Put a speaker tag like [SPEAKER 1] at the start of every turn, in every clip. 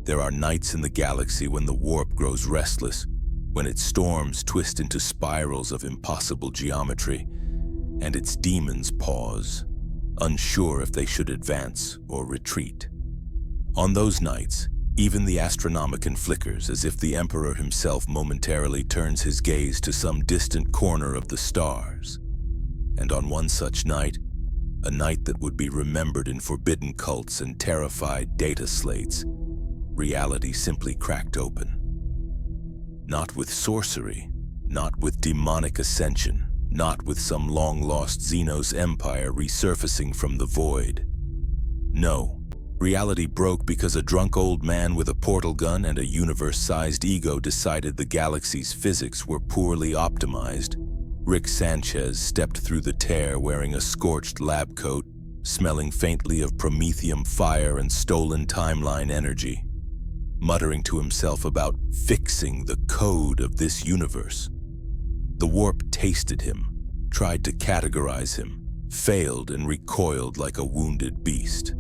[SPEAKER 1] There are nights in the galaxy when the warp grows restless, when its storms twist into spirals of impossible geometry, and its demons pause, unsure if they should advance or retreat. On those nights, even the Astronomicon flickers as if the Emperor himself momentarily turns his gaze to some distant corner of the stars. And on one such night, a night that would be remembered in forbidden cults and terrified data slates, reality simply cracked open. Not with sorcery, not with demonic ascension, not with some long-lost Xenos empire resurfacing from the void. No, reality broke because a drunk old man with a portal gun and a universe-sized ego decided the galaxy's physics were poorly optimized. Rick Sanchez stepped through the tear wearing a scorched lab coat, smelling faintly of promethium fire and stolen timeline energy, muttering to himself about fixing the code of this universe. The warp tasted him, tried to categorize him, failed and recoiled like a wounded beast.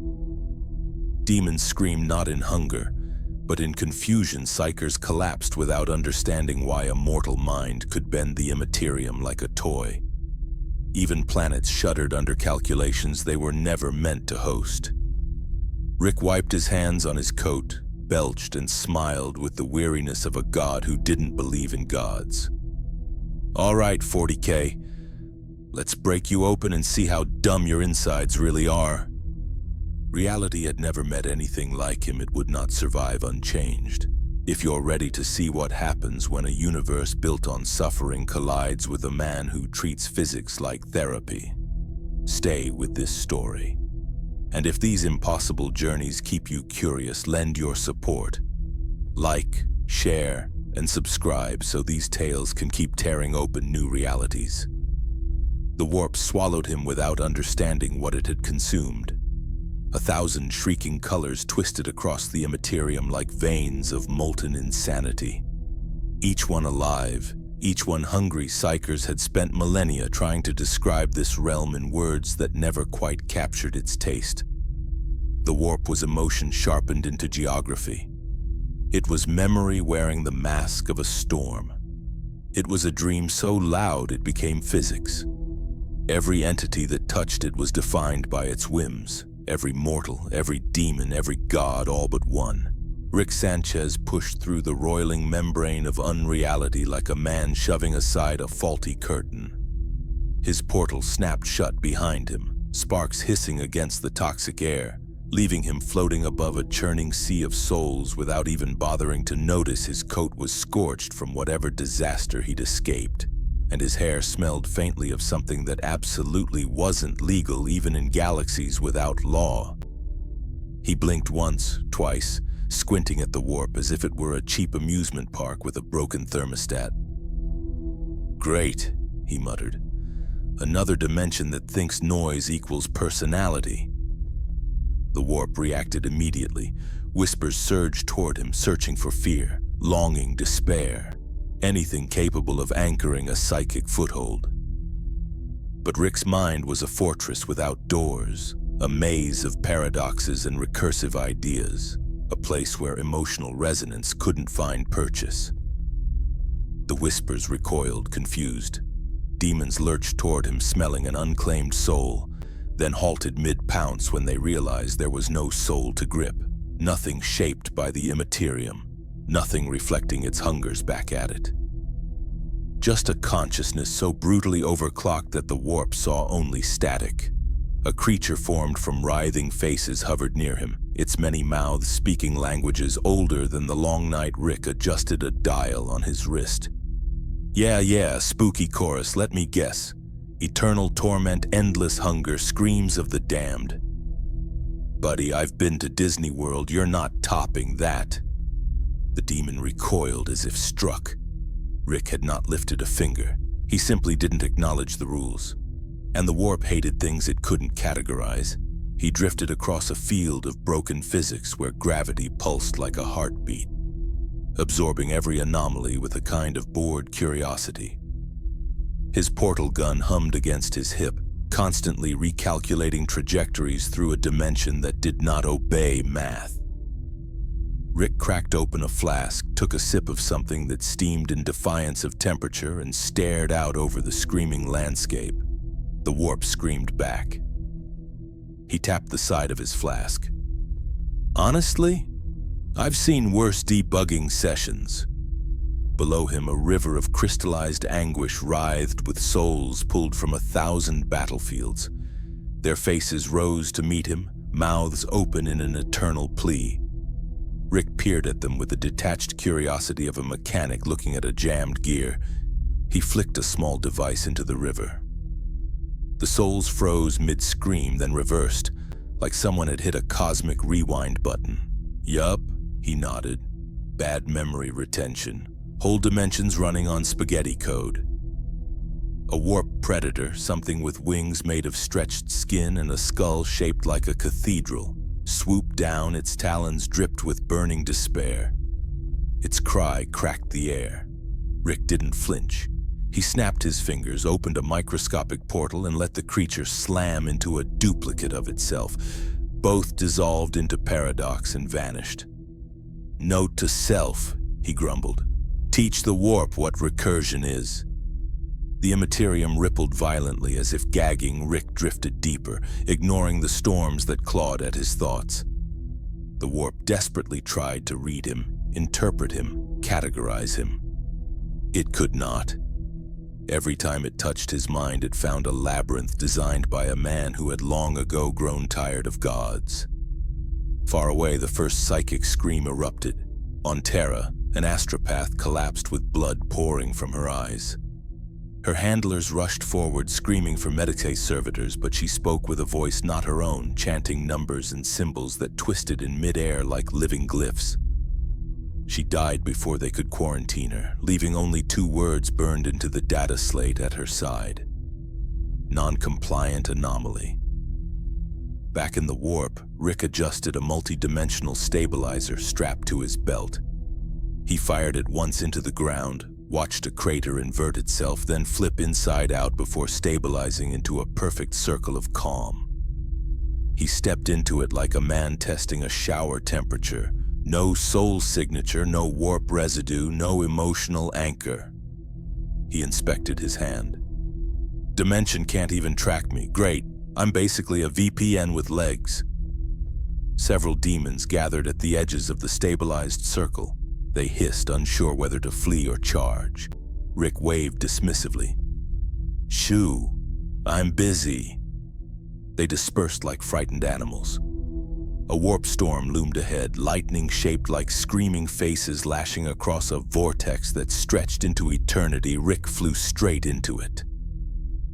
[SPEAKER 1] Demons screamed not in hunger, but in confusion. Psychers collapsed without understanding why a mortal mind could bend the Imperium like a toy. Even planets shuddered under calculations they were never meant to host. Rick wiped his hands on his coat, belched and smiled with the weariness of a god who didn't believe in gods. All right, 40K, let's break you open and see how dumb your insides really are. Reality had never met anything like him. It would not survive unchanged. If you're ready to see what happens when a universe built on suffering collides with a man who treats physics like therapy, stay with this story. And if these impossible journeys keep you curious, lend your support. Like, share, and subscribe so these tales can keep tearing open new realities. The warp swallowed him without understanding what it had consumed. 1,000 shrieking colors twisted across the Imperium like veins of molten insanity. Each one alive, each one hungry. Psychers had spent millennia trying to describe this realm in words that never quite captured its taste. The warp was emotion sharpened into geography. It was memory wearing the mask of a storm. It was a dream so loud it became physics. Every entity that touched it was defined by its whims. Every mortal, every demon, every god, all but one. Rick Sanchez pushed through the roiling membrane of unreality like a man shoving aside a faulty curtain. His portal snapped shut behind him, sparks hissing against the toxic air, leaving him floating above a churning sea of souls without even bothering to notice his coat was scorched from whatever disaster he'd escaped, and his hair smelled faintly of something that absolutely wasn't legal even in galaxies without law. He blinked once, twice, squinting at the warp as if it were a cheap amusement park with a broken thermostat. "Great," he muttered. "Another dimension that thinks noise equals personality." The warp reacted immediately. Whispers surged toward him, searching for fear, longing, despair, anything capable of anchoring a psychic foothold. But Rick's mind was a fortress without doors, a maze of paradoxes and recursive ideas, a place where emotional resonance couldn't find purchase. The whispers recoiled, confused. Demons lurched toward him, smelling an unclaimed soul, then halted mid-pounce when they realized there was no soul to grip, nothing shaped by the Imperium, nothing reflecting its hungers back at it. Just a consciousness so brutally overclocked that the warp saw only static. A creature formed from writhing faces hovered near him, its many mouths speaking languages older than the long night. Rick adjusted a dial on his wrist. Yeah, spooky chorus, let me guess. Eternal torment, endless hunger, screams of the damned. Buddy, I've been to Disney World, you're not topping that. The demon recoiled as if struck. Rick had not lifted a finger. He simply didn't acknowledge the rules. And the warp hated things it couldn't categorize. He drifted across a field of broken physics where gravity pulsed like a heartbeat, absorbing every anomaly with a kind of bored curiosity. His portal gun hummed against his hip, constantly recalculating trajectories through a dimension that did not obey math. Rick cracked open a flask, took a sip of something that steamed in defiance of temperature, and stared out over the screaming landscape. The warp screamed back. He tapped the side of his flask. Honestly, I've seen worse debugging sessions. Below him, a river of crystallized anguish writhed with souls pulled from 1,000 battlefields. Their faces rose to meet him, mouths open in an eternal plea. Rick peered at them with the detached curiosity of a mechanic looking at a jammed gear. He flicked a small device into the river. The souls froze mid-scream, then reversed, like someone had hit a cosmic rewind button. Yup, he nodded. Bad memory retention. Whole dimensions running on spaghetti code. A warp predator, something with wings made of stretched skin and a skull shaped like a cathedral, swooped down, its talons dripped with burning despair. Its cry cracked the air. Rick didn't flinch. He snapped his fingers, opened a microscopic portal, and let the creature slam into a duplicate of itself. Both dissolved into paradox and vanished. Note to self, he grumbled. Teach the warp what recursion is. The Imperium rippled violently as if gagging. Rick drifted deeper, ignoring the storms that clawed at his thoughts. The warp desperately tried to read him, interpret him, categorize him. It could not. Every time it touched his mind, it found a labyrinth designed by a man who had long ago grown tired of gods. Far away, the first psychic scream erupted. On Terra, an astropath collapsed with blood pouring from her eyes. Her handlers rushed forward, screaming for Medicae servitors, but she spoke with a voice not her own, chanting numbers and symbols that twisted in midair like living glyphs. She died before they could quarantine her, leaving only 2 words burned into the data slate at her side. Non-compliant anomaly. Back in the warp, Rick adjusted a multi-dimensional stabilizer strapped to his belt. He fired it once into the ground, watched a crater invert itself, then flip inside out before stabilizing into a perfect circle of calm. He stepped into it like a man testing a shower temperature. No soul signature, no warp residue, no emotional anchor. He inspected his hand. Dimension can't even track me. Great, I'm basically a VPN with legs. Several demons gathered at the edges of the stabilized circle. They hissed, unsure whether to flee or charge. Rick waved dismissively. Shoo, I'm busy. They dispersed like frightened animals. A warp storm loomed ahead, lightning shaped like screaming faces lashing across a vortex that stretched into eternity. Rick flew straight into it.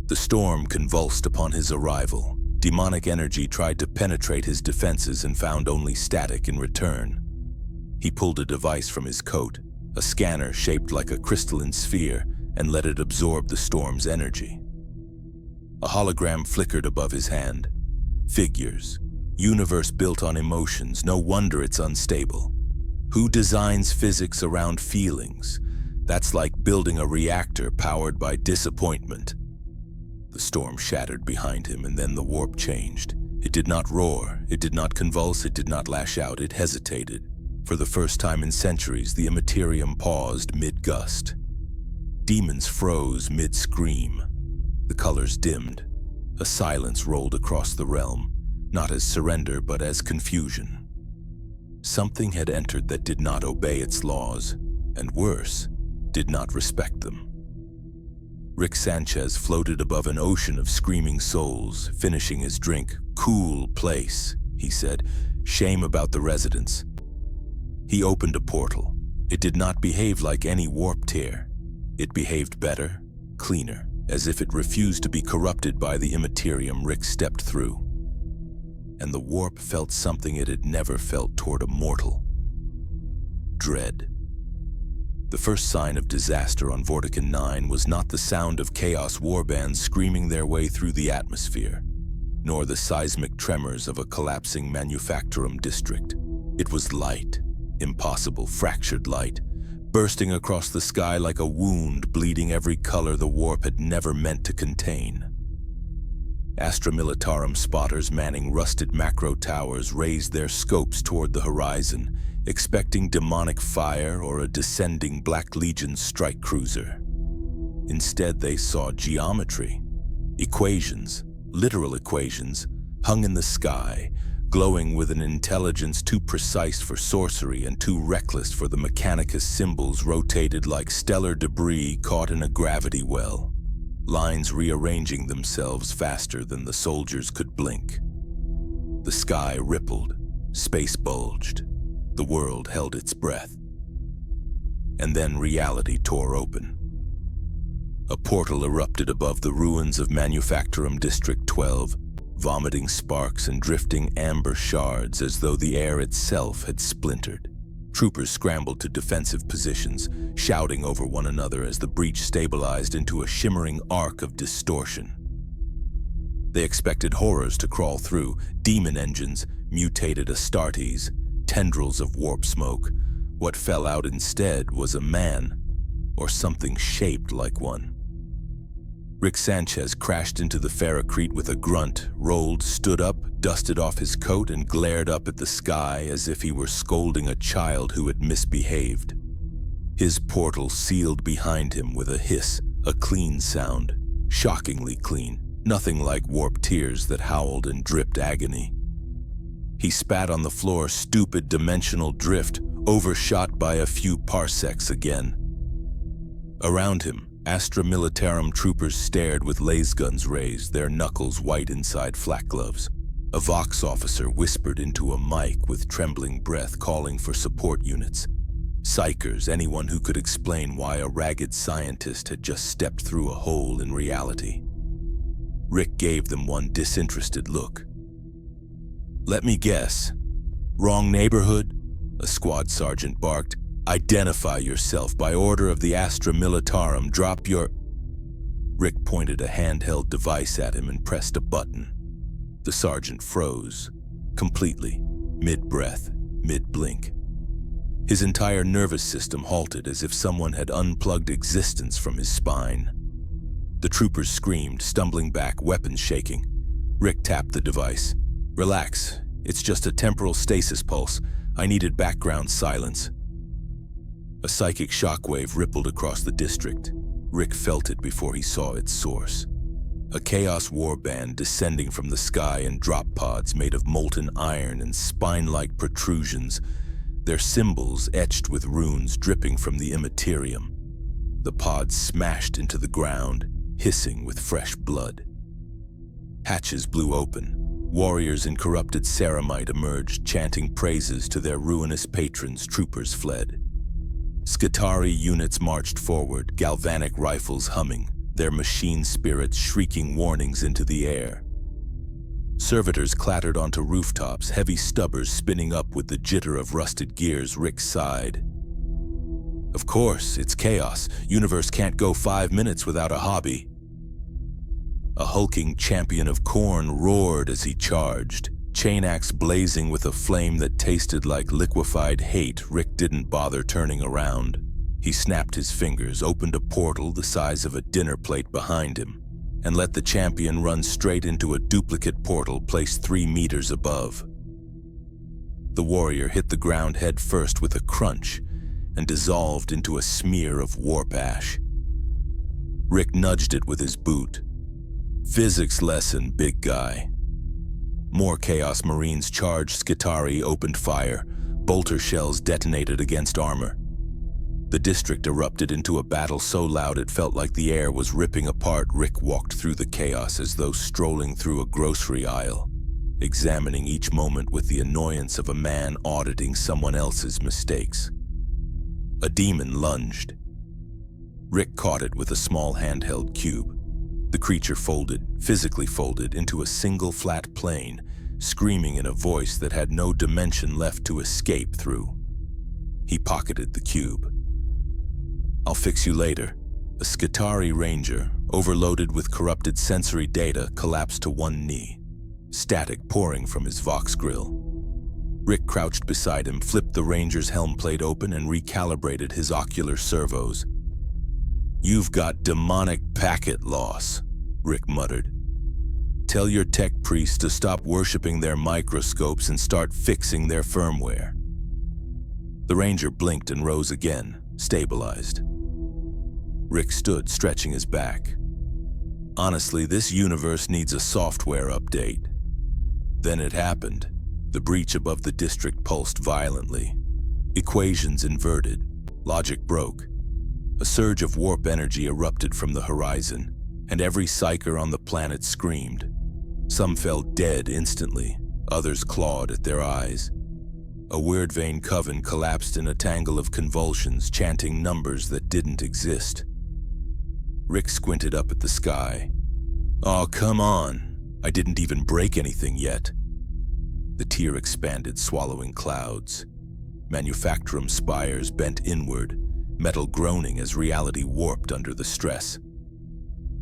[SPEAKER 1] The storm convulsed upon his arrival. Demonic energy tried to penetrate his defenses and found only static in return. He pulled a device from his coat, a scanner shaped like a crystalline sphere, and let it absorb the storm's energy. A hologram flickered above his hand. Figures. Universe built on emotions. No wonder it's unstable. Who designs physics around feelings? That's like building a reactor powered by disappointment. The storm shattered behind him, and then the warp changed. It did not roar, it did not convulse, it did not lash out, it hesitated. For the first time in centuries, the Imperium paused mid-gust. Demons froze mid-scream. The colors dimmed. A silence rolled across the realm, not as surrender but as confusion. Something had entered that did not obey its laws, and worse, did not respect them. Rick Sanchez floated above an ocean of screaming souls, finishing his drink. Cool place, he said. Shame about the residents. He opened a portal. It did not behave like any warp tear. It behaved better, cleaner, as if it refused to be corrupted by the Imperium. Rick stepped through, and the warp felt something it had never felt toward a mortal. Dread. The first sign of disaster on Vortican 9 was not the sound of chaos warbands screaming their way through the atmosphere, nor the seismic tremors of a collapsing manufacturum district. It was light, impossible, fractured light, bursting across the sky like a wound, bleeding every color the warp had never meant to contain. Astra Militarum spotters manning rusted macro towers raised their scopes toward the horizon, expecting demonic fire or a descending Black Legion strike cruiser. Instead, they saw geometry, equations, literal equations, hung in the sky, glowing with an intelligence too precise for sorcery and too reckless for the Mechanicus symbols rotated like stellar debris caught in a gravity well, lines rearranging themselves faster than the soldiers could blink. The sky rippled, space bulged, the world held its breath. And then reality tore open. A portal erupted above the ruins of Manufactorum District 12, vomiting sparks and drifting amber shards as though the air itself had splintered. Troopers scrambled to defensive positions, shouting over one another as the breach stabilized into a shimmering arc of distortion. They expected horrors to crawl through, demon engines, mutated Astartes, tendrils of warp smoke. What fell out instead was a man, or something shaped like one. Rick Sanchez crashed into the Ferrocrete with a grunt, rolled, stood up, dusted off his coat, and glared up at the sky as if he were scolding a child who had misbehaved. His portal sealed behind him with a hiss, a clean sound, shockingly clean, nothing like warp tears that howled and dripped agony. He spat on the floor, stupid dimensional drift, overshot by a few parsecs again. Around him, Astra Militarum troopers stared with lasguns raised, their knuckles white inside flak gloves. A Vox officer whispered into a mic with trembling breath, calling for support units. Psychers, anyone who could explain why a ragged scientist had just stepped through a hole in reality. Rick gave them one disinterested look. "Let me guess. Wrong neighborhood?" a squad sergeant barked. "Identify yourself by order of the Astra Militarum. Drop your..." Rick pointed a handheld device at him and pressed a button. The sergeant froze, completely, mid-breath, mid-blink. His entire nervous system halted as if someone had unplugged existence from his spine. The troopers screamed, stumbling back, weapons shaking. Rick tapped the device. "Relax, it's just a temporal stasis pulse. I needed background silence." A psychic shockwave rippled across the district. Rick felt it before he saw its source. A chaos warband descending from the sky in drop pods made of molten iron and spine-like protrusions, their symbols etched with runes dripping from the Imperium. The pods smashed into the ground, hissing with fresh blood. Hatches blew open. Warriors in corrupted ceramite emerged, chanting praises to their ruinous patrons. Troopers fled. Skitarii units marched forward, galvanic rifles humming, their machine spirits shrieking warnings into the air. Servitors clattered onto rooftops, heavy stubbers spinning up with the jitter of rusted gears. Rick sighed. "Of course, it's chaos. Universe can't go 5 minutes without a hobby." A hulking champion of Khorne roared as he charged, chain axe blazing with a flame that tasted like liquefied hate. Rick didn't bother turning around. He snapped his fingers, opened a portal the size of a dinner plate behind him, and let the champion run straight into a duplicate portal placed 3 meters above. The warrior hit the ground head first with a crunch and dissolved into a smear of warp ash. Rick nudged it with his boot. "Physics lesson, big guy." More Chaos Marines charged. Skitarii opened fire. Bolter shells detonated against armor. The district erupted into a battle so loud it felt like the air was ripping apart. Rick walked through the chaos as though strolling through a grocery aisle, examining each moment with the annoyance of a man auditing someone else's mistakes. A demon lunged. Rick caught it with a small handheld cube. The creature folded, physically folded, into a single flat plane, screaming in a voice that had no dimension left to escape through. He pocketed the cube. "I'll fix you later." A Skitarii ranger, overloaded with corrupted sensory data, collapsed to one knee, static pouring from his Vox grill. Rick crouched beside him, flipped the ranger's helm plate open, and recalibrated his ocular servos. "You've got demonic packet loss," Rick muttered. Tell your tech priests to stop worshipping their microscopes and start fixing their firmware." The ranger blinked and rose again, stabilized. Rick stood, stretching his back. "Honestly, this universe needs a software update." Then it happened. The breach above the district pulsed violently. Equations inverted. Logic broke. A surge of warp energy erupted from the horizon, and every psyker on the planet screamed. Some fell dead instantly, others clawed at their eyes. A Weirdvane coven collapsed in a tangle of convulsions, chanting numbers that didn't exist. Rick squinted up at the sky. "Oh, come on. I didn't even break anything yet." The tier expanded, swallowing clouds. Manufactorum spires bent inward, metal groaning as reality warped under the stress.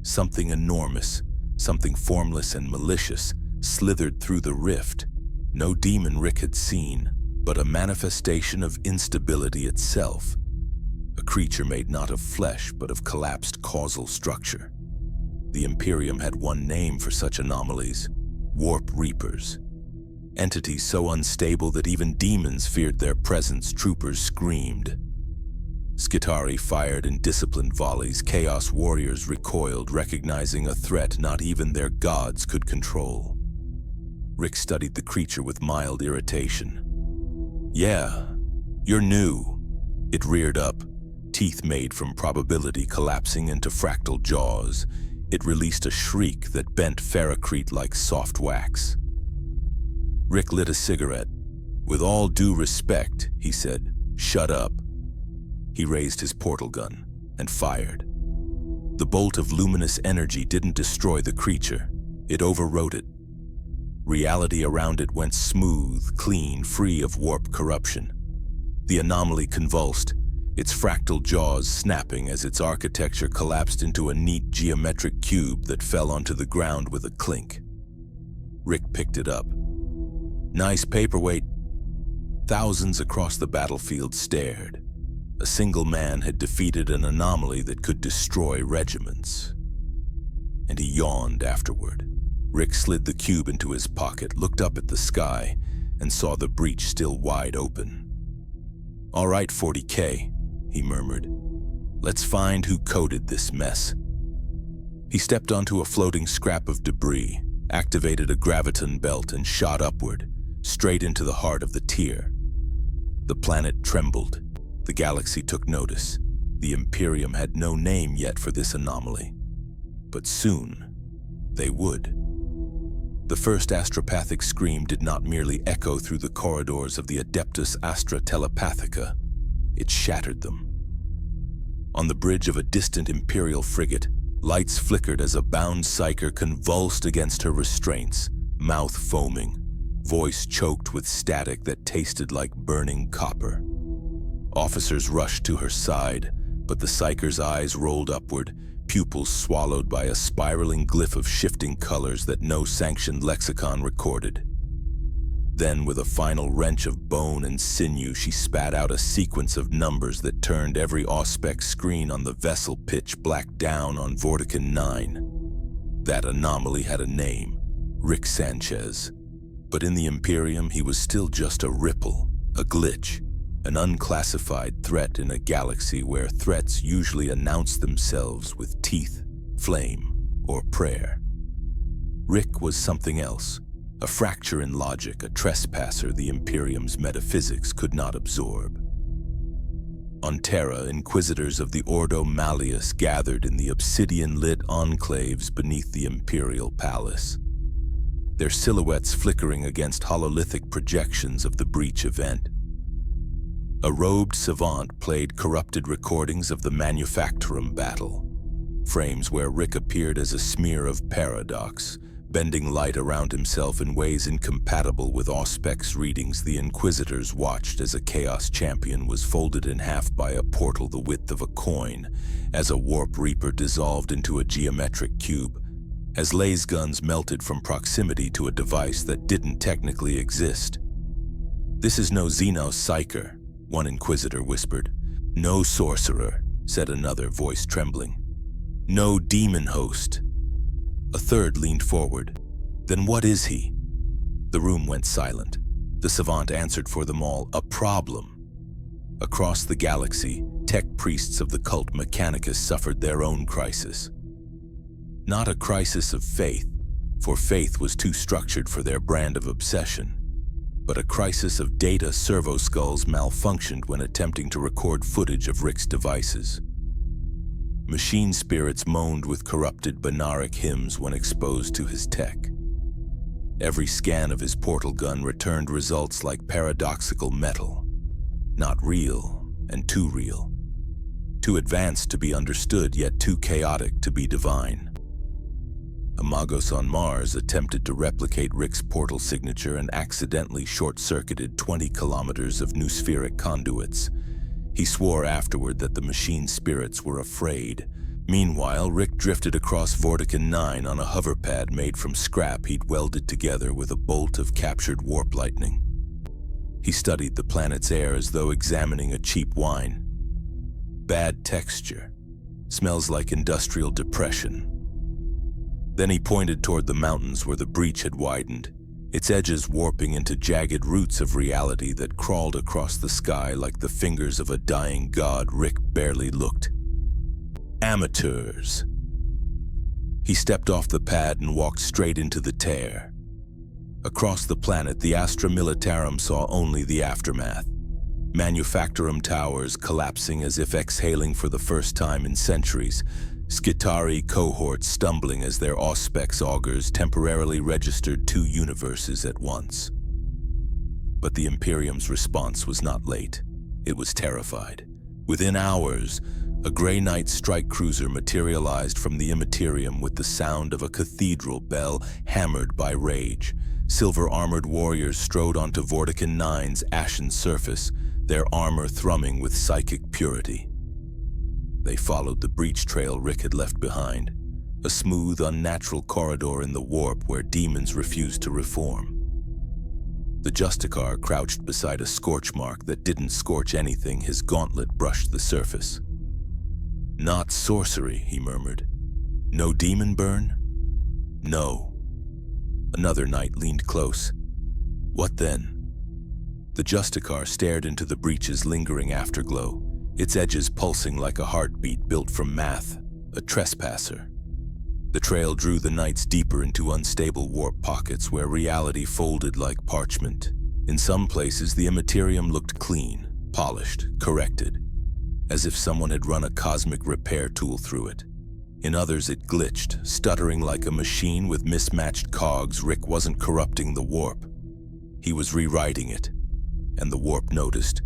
[SPEAKER 1] Something enormous, something formless and malicious, slithered through the rift. No demon Rick had seen, but a manifestation of instability itself. A creature made not of flesh, but of collapsed causal structure. The Imperium had one name for such anomalies: Warp Reapers. Entities so unstable that even demons feared their presence, troopers screamed. Skitarii fired in disciplined volleys. Chaos warriors recoiled, recognizing a threat not even their gods could control. Rick studied the creature with mild irritation. "Yeah, you're new." It reared up, teeth made from probability collapsing into fractal jaws. It released a shriek that bent ferrocrete like soft wax. Rick lit a cigarette. "With all due respect," he said, "shut up." He raised his portal gun and fired. The bolt of luminous energy didn't destroy the creature. It overwrote it. Reality around it went smooth, clean, free of warp corruption. The anomaly convulsed, its fractal jaws snapping as its architecture collapsed into a neat geometric cube that fell onto the ground with a clink. Rick picked it up. "Nice paperweight." Thousands across the battlefield stared. A single man had defeated an anomaly that could destroy regiments. And he yawned afterward. Rick slid the cube into his pocket, looked up at the sky, and saw the breach still wide open. "All right, 40K, he murmured. "Let's find who coded this mess." He stepped onto a floating scrap of debris, activated a graviton belt, and shot upward, straight into the heart of the tier. The planet trembled. The galaxy took notice. The Imperium had no name yet for this anomaly. But soon, they would. The first astropathic scream did not merely echo through the corridors of the Adeptus Astra Telepathica. It shattered them. On the bridge of a distant Imperial frigate, lights flickered as a bound psyker convulsed against her restraints, mouth foaming, voice choked with static that tasted like burning copper. Officers rushed to her side, but the psyker's eyes rolled upward, pupils swallowed by a spiraling glyph of shifting colors that no sanctioned lexicon recorded. Then, with a final wrench of bone and sinew, she spat out a sequence of numbers that turned every auspex screen on the vessel pitch black down on Vortican 9. That anomaly had a name: Rick Sanchez. But in the Imperium, he was still just a ripple, a glitch, an unclassified threat in a galaxy where threats usually announce themselves with teeth, flame, or prayer. Rick was something else, a fracture in logic, a trespasser the Imperium's metaphysics could not absorb. On Terra, inquisitors of the Ordo Malleus gathered in the obsidian-lit enclaves beneath the Imperial Palace, their silhouettes flickering against hololithic projections of the breach event. A robed savant played corrupted recordings of the Manufactorum battle, frames where Rick appeared as a smear of paradox, bending light around himself in ways incompatible with auspex readings. The Inquisitors watched as a Chaos Champion was folded in half by a portal the width of a coin, as a Warp Reaper dissolved into a geometric cube, as laser guns melted from proximity to a device that didn't technically exist. "This is no Xenos Psyker," one Inquisitor whispered. "No sorcerer," said another, voice trembling. "No demon host." A third leaned forward. Then what is he? The room went silent. The savant answered for them all, a problem. Across the galaxy, tech priests of the cult Mechanicus suffered their own crisis. Not a crisis of faith, for faith was too structured for their brand of obsession, but a crisis of data. Servo skulls malfunctioned when attempting to record footage of Rick's devices. Machine spirits moaned with corrupted Banaric hymns when exposed to his tech. Every scan of his portal gun returned results like paradoxical metal. Not real and too real. Too advanced to be understood, yet too chaotic to be divine. Imagos on Mars attempted to replicate Rick's portal signature and accidentally short-circuited 20 kilometers of noospheric conduits. He swore afterward that the machine spirits were afraid. Meanwhile, Rick drifted across Vortican 9 on a hoverpad made from scrap he'd welded together with a bolt of captured warp lightning. He studied the planet's air as though examining a cheap wine. Bad texture. Smells like industrial depression. Then he pointed toward the mountains where the breach had widened, its edges warping into jagged roots of reality that crawled across the sky like the fingers of a dying god. Rick barely looked. Amateurs. He stepped off the pad and walked straight into the tear. Across the planet, the Astra Militarum saw only the aftermath. Manufactorum towers collapsing as if exhaling for the first time in centuries. Skitarii cohorts stumbling as their auspex augurs temporarily registered 2 universes at once. But the Imperium's response was not late. It was terrified. Within hours, a Grey Knight strike cruiser materialized from the Imperium with the sound of a cathedral bell hammered by rage. Silver-armored warriors strode onto Vortican 9's ashen surface, their armor thrumming with psychic purity. They followed the breach trail Rick had left behind, a smooth, unnatural corridor in the warp where demons refused to reform. The Justicar crouched beside a scorch mark that didn't scorch anything. His gauntlet brushed the surface. Not sorcery, he murmured. No demon burn? No. Another knight leaned close. What then? The Justicar stared into the breach's lingering afterglow, its edges pulsing like a heartbeat built from math, a trespasser. The trail drew the knights deeper into unstable warp pockets where reality folded like parchment. In some places, the Imperium looked clean, polished, corrected, as if someone had run a cosmic repair tool through it. In others, it glitched, stuttering like a machine with mismatched cogs. Rick wasn't corrupting the warp. He was rewriting it, and the warp noticed.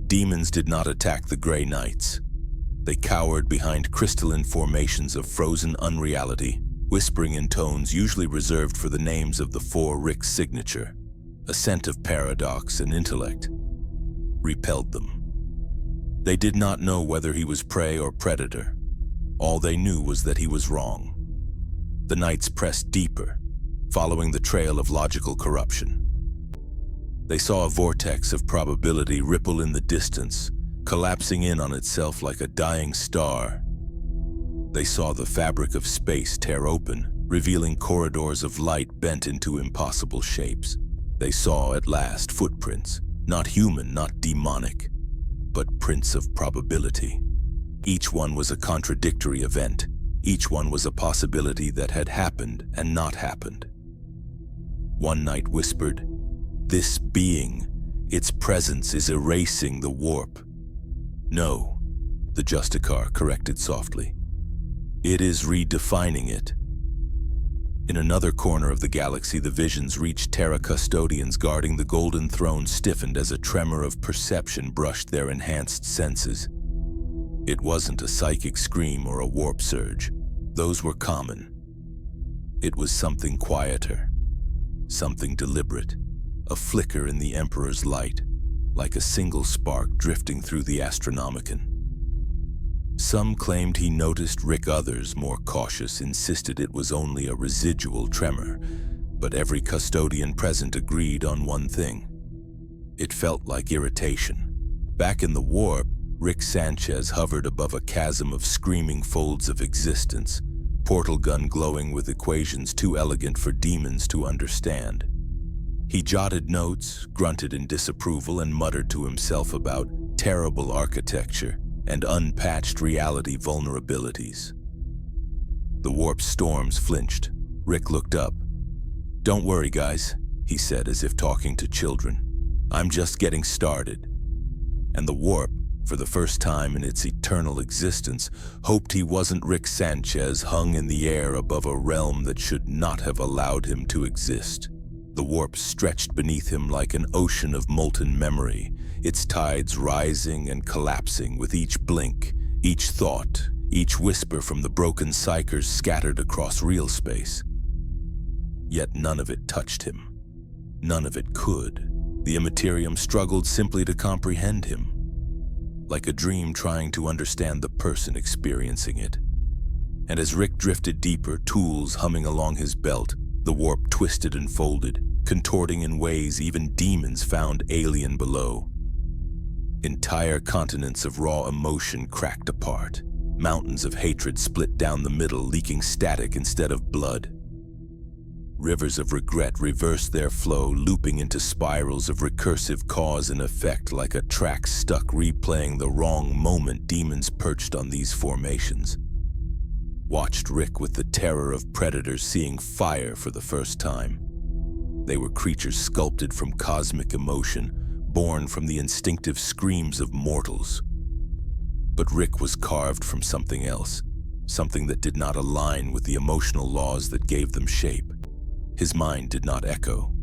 [SPEAKER 1] Demons did not attack the Grey Knights. They cowered behind crystalline formations of frozen unreality, whispering in tones usually reserved for the names of the 4 Rick's signature. A scent of paradox and intellect repelled them. They did not know whether he was prey or predator. All they knew was that he was wrong. The knights pressed deeper, following the trail of logical corruption. They saw a vortex of probability ripple in the distance, collapsing in on itself like a dying star. They saw the fabric of space tear open, revealing corridors of light bent into impossible shapes. They saw, at last, footprints, not human, not demonic, but prints of probability. Each one was a contradictory event. Each one was a possibility that had happened and not happened. One knight whispered, "This being, its presence is erasing the warp." "No," the Justicar corrected softly. "It is redefining it." In another corner of the galaxy, the visions reached Terra custodians guarding the Golden Throne stiffened as a tremor of perception brushed their enhanced senses. It wasn't a psychic scream or a warp surge. Those were common. It was something quieter, something deliberate, a flicker in the Emperor's light, like a single spark drifting through the Astronomicon. Some claimed he noticed Rick, others, more cautious, insisted it was only a residual tremor, but every custodian present agreed on one thing. It felt like irritation. Back in the warp, Rick Sanchez hovered above a chasm of screaming folds of existence, portal gun glowing with equations too elegant for demons to understand. He jotted notes, grunted in disapproval, and muttered to himself about terrible architecture and unpatched reality vulnerabilities. The warp storms flinched. Rick looked up. "Don't worry, guys," he said as if talking to children. "I'm just getting started." And the warp, for the first time in its eternal existence, hoped he wasn't Rick Sanchez hung in the air above a realm that should not have allowed him to exist. The warp stretched beneath him like an ocean of molten memory, its tides rising and collapsing with each blink, each thought, each whisper from the broken psychers scattered across real space. Yet none of it touched him. None of it could. The Imperium struggled simply to comprehend him, like a dream trying to understand the person experiencing it. And as Rick drifted deeper, tools humming along his belt, the warp twisted and folded, contorting in ways even demons found alien below. Entire continents of raw emotion cracked apart. Mountains of hatred split down the middle, leaking static instead of blood. Rivers of regret reversed their flow, looping into spirals of recursive cause and effect like a track stuck replaying the wrong moment. Demons perched on these formations watched Rick with the terror of predators seeing fire for the first time. They were creatures sculpted from cosmic emotion, born from the instinctive screams of mortals. But Rick was carved from something else, something that did not align with the emotional laws that gave them shape. His mind did not echo.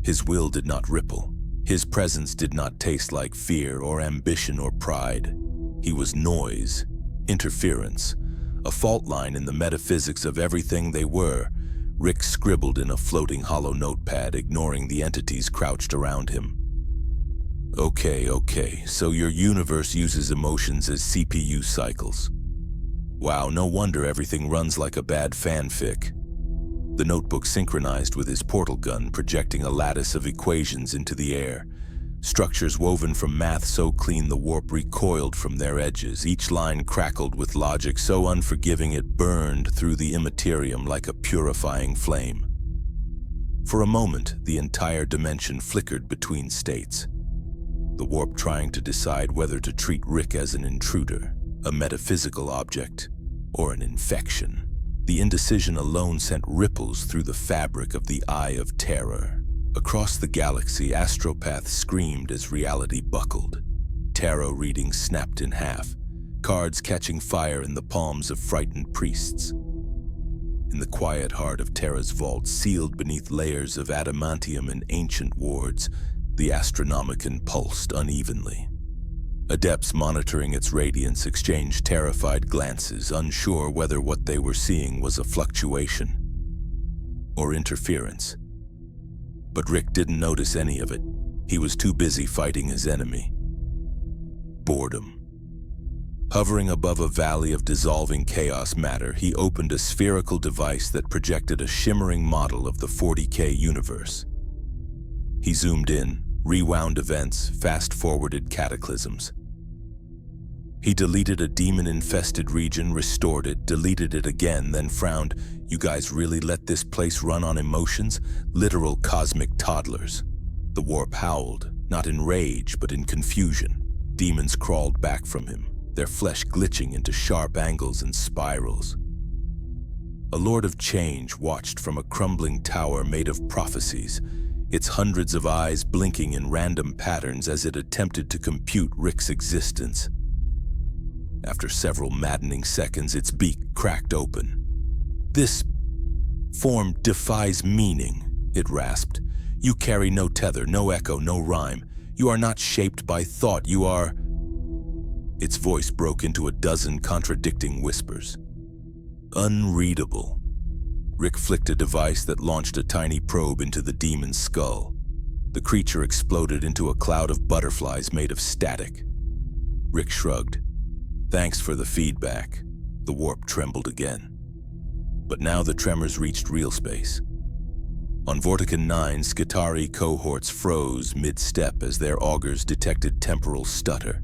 [SPEAKER 1] His will did not ripple. His presence did not taste like fear or ambition or pride. He was noise, interference, a fault line in the metaphysics of everything they were. Rick scribbled in a floating hollow notepad, ignoring the entities crouched around him. Okay, so your universe uses emotions as CPU cycles. Wow, no wonder everything runs like a bad fanfic. The notebook synchronized with his portal gun, projecting a lattice of equations into the air. Structures woven from math so clean the warp recoiled from their edges. Each line crackled with logic so unforgiving it burned through the Imperium like a purifying flame. For a moment, the entire dimension flickered between states. The warp trying to decide whether to treat Rick as an intruder, a metaphysical object, or an infection. The indecision alone sent ripples through the fabric of the Eye of Terror. Across the galaxy, astropaths screamed as reality buckled. Tarot readings snapped in half, cards catching fire in the palms of frightened priests. In the quiet heart of Terra's vault, sealed beneath layers of adamantium and ancient wards, the Astronomicon pulsed unevenly. Adepts monitoring its radiance exchanged terrified glances, unsure whether what they were seeing was a fluctuation or interference. But Rick didn't notice any of it. He was too busy fighting his enemy: boredom. Hovering above a valley of dissolving chaos matter, he opened a spherical device that projected a shimmering model of the 40K universe. He zoomed in, rewound events, fast-forwarded cataclysms. He deleted a demon-infested region, restored it, deleted it again, then frowned. You guys really let this place run on emotions? Literal cosmic toddlers. The warp howled, not in rage, but in confusion. Demons crawled back from him, their flesh glitching into sharp angles and spirals. A lord of change watched from a crumbling tower made of prophecies, its hundreds of eyes blinking in random patterns as it attempted to compute Rick's existence. After several maddening seconds, its beak cracked open. "This form defies meaning," it rasped. "You carry no tether, no echo, no rhyme. You are not shaped by thought, you are..." Its voice broke into a dozen contradicting whispers. Unreadable. Rick flicked a device that launched a tiny probe into the demon's skull. The creature exploded into a cloud of butterflies made of static. Rick shrugged. "Thanks for the feedback." The warp trembled again. But now the tremors reached real space. On Vorticon 9, Skitarii cohorts froze mid-step as their augurs detected temporal stutter.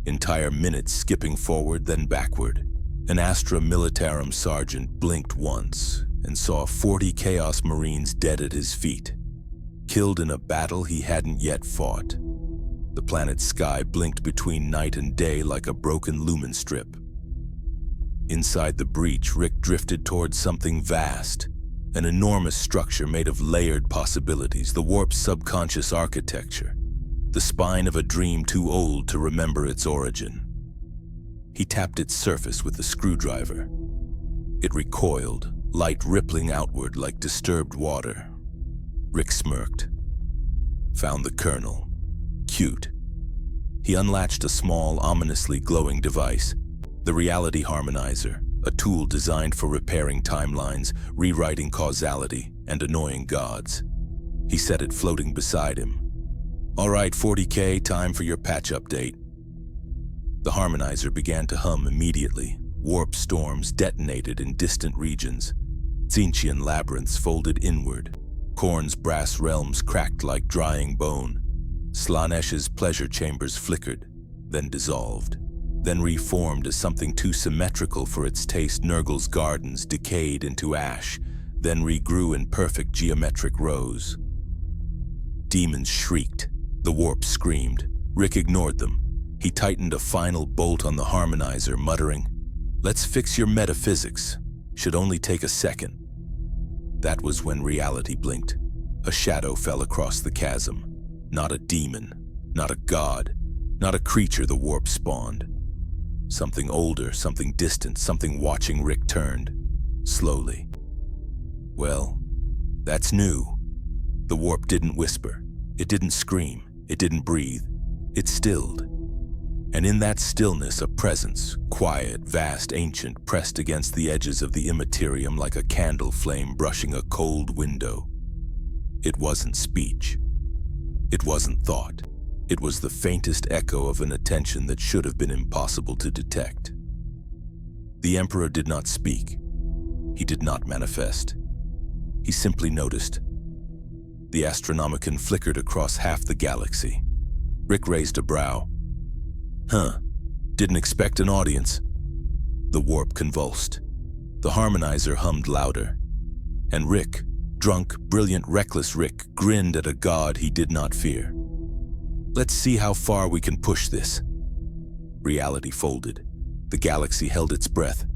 [SPEAKER 1] Entire minutes skipping forward, then backward. An Astra Militarum sergeant blinked once and saw 40 Chaos Marines dead at his feet, killed in a battle he hadn't yet fought. The planet's sky blinked between night and day like a broken lumen strip. Inside the breach, Rick drifted towards something vast, an enormous structure made of layered possibilities, the warp's subconscious architecture, the spine of a dream too old to remember its origin. He tapped its surface with the screwdriver. It recoiled, light rippling outward like disturbed water. Rick smirked. Found the kernel. Cute. He unlatched a small, ominously glowing device, the reality harmonizer, a tool designed for repairing timelines, rewriting causality, and annoying gods. He set it floating beside him. All right, 40K, time for your patch update. The harmonizer began to hum immediately. Warp storms detonated in distant regions. Tzeentchian labyrinths folded inward. Khorne's brass realms cracked like drying bone. Slaanesh's pleasure chambers flickered, then dissolved, then reformed as something too symmetrical for its taste. Nurgle's gardens decayed into ash, then regrew in perfect geometric rows. Demons shrieked. The warp screamed. Rick ignored them. He tightened a final bolt on the harmonizer, muttering, "Let's fix your metaphysics. Should only take a second." That was when reality blinked. A shadow fell across the chasm. Not a demon, not a god, not a creature the warp spawned. Something older, something distant, something watching. Rick turned, slowly. Well, that's new. The warp didn't whisper. It didn't scream. It didn't breathe. It stilled. And in that stillness, a presence, quiet, vast, ancient, pressed against the edges of the Imperium like a candle flame brushing a cold window. It wasn't speech. It wasn't thought. It was the faintest echo of an attention that should have been impossible to detect. The Emperor did not speak. He did not manifest. He simply noticed. The Astronomicon flickered across half the galaxy. Rick raised a brow. Huh, didn't expect an audience. The warp convulsed. The harmonizer hummed louder. And Rick, drunk, brilliant, reckless Rick, grinned at a god he did not fear. Let's see how far we can push this. Reality folded. The galaxy held its breath.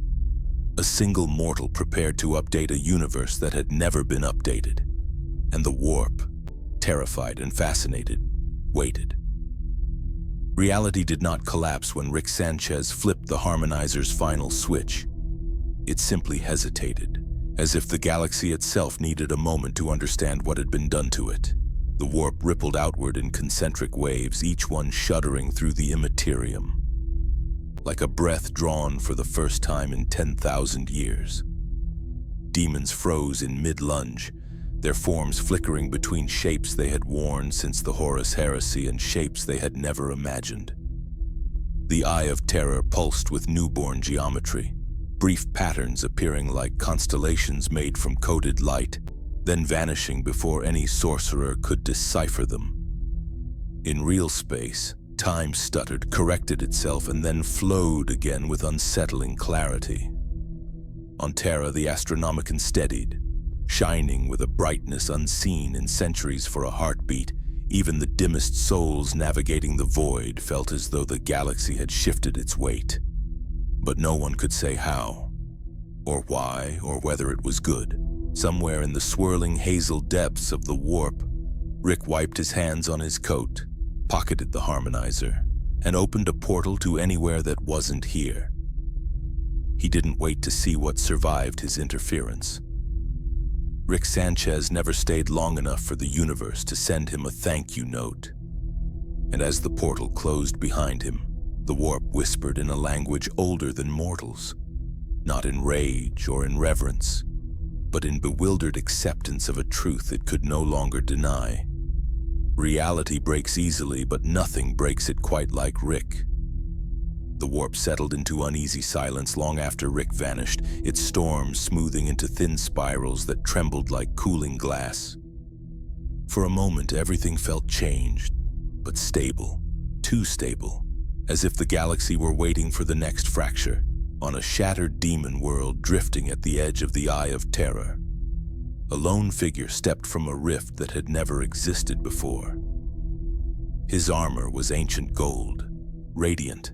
[SPEAKER 1] A single mortal prepared to update a universe that had never been updated. And the warp, terrified and fascinated, waited. Reality did not collapse when Rick Sanchez flipped the harmonizer's final switch. It simply hesitated, as if the galaxy itself needed a moment to understand what had been done to it. The warp rippled outward in concentric waves, each one shuddering through the immaterium, like a breath drawn for the first time in 10,000 years. Demons froze in mid-lunge, their forms flickering between shapes they had worn since the Horus Heresy and shapes they had never imagined. The Eye of Terror pulsed with newborn geometry, brief patterns appearing like constellations made from coded light, then vanishing before any sorcerer could decipher them. In real space, time stuttered, corrected itself, and then flowed again with unsettling clarity. On Terra, the Astronomicon steadied, shining with a brightness unseen in centuries for a heartbeat. Even the dimmest souls navigating the void felt as though the galaxy had shifted its weight. But no one could say how, or why, or whether it was good. Somewhere in the swirling hazel depths of the warp, Rick wiped his hands on his coat, pocketed the harmonizer, and opened a portal to anywhere that wasn't here. He didn't wait to see what survived his interference. Rick Sanchez never stayed long enough for the universe to send him a thank you note. And as the portal closed behind him, the warp whispered in a language older than mortals, not in rage or in reverence, but in bewildered acceptance of a truth it could no longer deny. Reality breaks easily, but nothing breaks it quite like Rick. The warp settled into uneasy silence long after Rick vanished, its storms smoothing into thin spirals that trembled like cooling glass. For a moment, everything felt changed, but stable, too stable, as if the galaxy were waiting for the next fracture. on a shattered demon world drifting at the edge of the Eye of Terror. A lone figure stepped from a rift that had never existed before. His armor was ancient gold, radiant,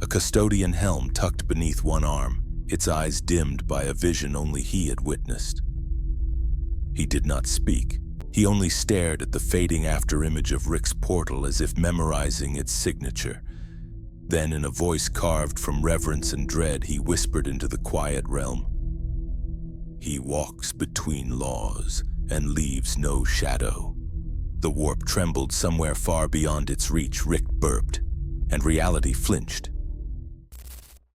[SPEAKER 1] a custodian helm tucked beneath one arm, its eyes dimmed by a vision only he had witnessed. He did not speak. He only stared at the fading afterimage of Rick's portal as if memorizing its signature. Then, in a voice carved from reverence and dread, he whispered into the quiet realm. He walks between laws and leaves no shadow. The warp trembled somewhere far beyond its reach. Rick burped, and reality flinched.